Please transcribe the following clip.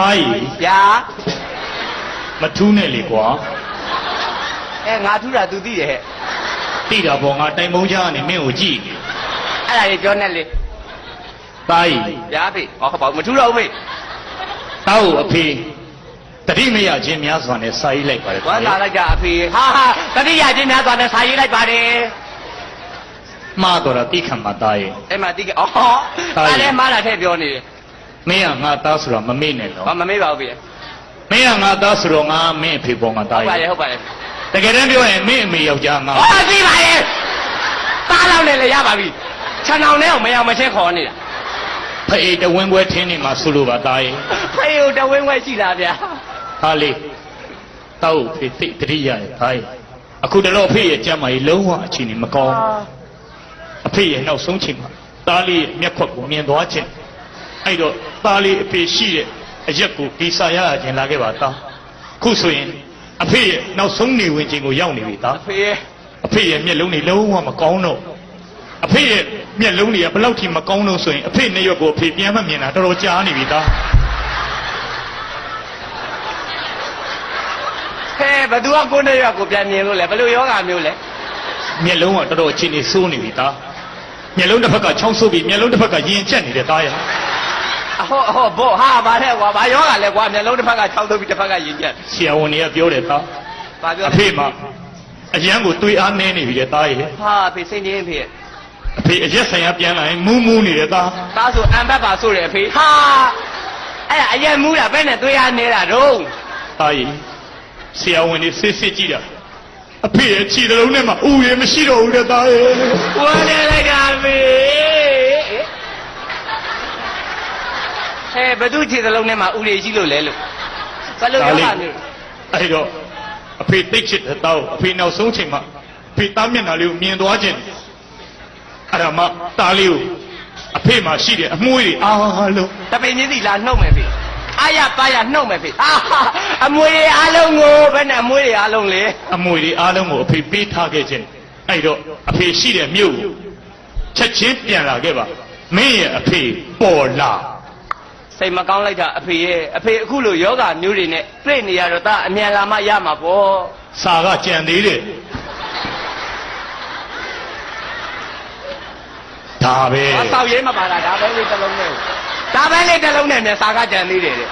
သားဗျာမထူးနဲ့လေကွာငါထူးတာ तू သိတယ်ဟဲ့သိတာပေါ့ငါတိုင်ပုံးချကနေမင်းကိုကြည့်အဲ့ဒါလေးပြောနေလေသားဗျာဖေဟောဘာမထူးတော့ဘူးဖေသားကိုအဖေတတိမရခြင်းများစွာနဲ့စာရေးလိုက်ပါတယ်ဝမ်းသာလိုက်ကြအဖေဟာတတိယခြင်းများစွာနဲ့စာရေးလိုက်ပါတယ်မှားတော့တာတိခံမှာသားရဲ့အဲ့မှာတိကဒါလည်းမှားတာထည့်ပြောနေတယ်မင်းကငါသားဆိုတော့မမေ့နဲ့တော့မမေ့ပါဘူးဖေမင်းကငါသားဆိုတော့ငါမင်းအဖေပေါ်မှာသားရဲ့ဟုတ်ပါတယ်တကယ်တမ်းပြောရင်မင်းအမေယောက်ျားငါဟုတ်ပြီပါရဲ့သားလောက်နဲ့လည်းရပါပြီခြံအောင်နဲ့အောင်မအောင်မချင်းခေါ်နေတာဖေးတဝင်းပွဲထင်းနေမှာဆိုလိုပါသားရဲ့ဖေးကိုတဝင်းပွဲရှိတာဗျာဟာလေတောက်ဖေးသိတတိယရဲ့သားရဲ့အခုတလောဖေးရဲ့ကြမ်းမာကြီးလုံးဝအခြေအနေမကောင်းအဖေရဲ့နောက်ဆုံးချိန်မှာသားလေးရဲ့မျက်ခွက်ကိုမြင်သွားခြင်းအဲ့တော့သားလေးအဖေရှိတဲ့အရက်ကိုဒီစာရခြင်းလာခဲ့ပါသားခုဆိုရင်အဖေရဲ့နောက်ဆုံးနေဝင်ခြင်းကိုရောက်နေပြီသားအဖေရဲ့မျက်လုံးတွေလုံးဝမကောင်းတော့အဖေရဲ့မျက်လုံးတွေကဘယ်လောက်ထိမကောင်းတော့ဆိုရင်အဖေနဲ့ရွက်ကိုအဖေပြန်မမြင်တာတော်တော်ကြာနေပြီသားဘယ်သူကကိုယ်နဲ့ရွက်ကိုပြန်မြင်လို့လဲဘယ်လိုယောဂမျိုးလဲမျက်လုံးကတော်တော်အခြေအနေဆိုးနေပြီသားမျက်လုံးတစ်ဖက်ကချောင်းဆိုးပြီးမျက်လုံးတစ်ဖက်ကရင်ကျက်နေတဲ့သားရဟုတ်ဘောဟာဗါတဲ့ကွာဘာယောဂလဲကွာမျက်လုံးတစ်ဖက်ကချောင်းဆိုးပြီးတစ်ဖက်ကရင်ကျက်ဆရာဝန်တွေကပြောတယ်သားဘာပြောလဲအဖေမှာအရန်ကိုတွေးအားနေနေပြီတဲ့သားရဟာဖေစိတ်နေဖေအဖေအရက်ဆိုင်ရပြန်လာရင်မူးနေတဲ့သားဆိုအံဘက်ပါဆိုတယ်အဖေဟာအဲ့အရက်မူးတာပဲနဲ့တွေးအားနေတာတော့သားရဆရာဝန်တွေစစ်စစ်ကြည့်တာအဖေရဲ့ခြေတလုံးနဲ့မှဥရမရှိတော့ဘူးတဲ့သားရဲ့ဝမ်းနေလိုက်တာမေဘယ်သူခြေတလုံးနဲ့မှဥရရှိလို့လဲလို့ဘယ်လိုပြောတာမျိုးအဲ့တော့အဖေသိချစ်တဲ့သားကိုအဖေနောက်ဆုံးချိန်မှာအဖေသားမျက်နှာလေးကိုမြင်သွားခြင်းအဲ့ဒါမှသားလေးကိုအဖေမှာရှိတဲ့အမွှေးတွေအားလုံးတပိန်ကြီးစီလာနှုတ်မယ်ဖေအာရပါရနှုတ်မယ်ဖေအမွေတွေအားလုံးကိုဘယ်နဲ့အမွေတွေအားလုံးလေအမွေတွေအားလုံးကိုအဖေပေးထားခဲ့ခြင်းအဲ့တော့အဖေရှိတဲ့မြို့ချက်ချင်းပြန်လာခဲ့ပါမင်းရဲ့အဖေပေါ်လာစိတ်မကောင်းလိုက်တာအဖေရဲ့အဖေအခုလိုယောဂမျိုးတွေနဲ့တွေ့နေရတော့ဒါအမြန်လာမှရမှာပေါ့စာကကြံသေးတယ်ဒါပဲဆောက်ရဲမပါတာဒါပဲလေးတစ်လုံးနဲ့မြင်စာကကြံသေးတယ်တဲ့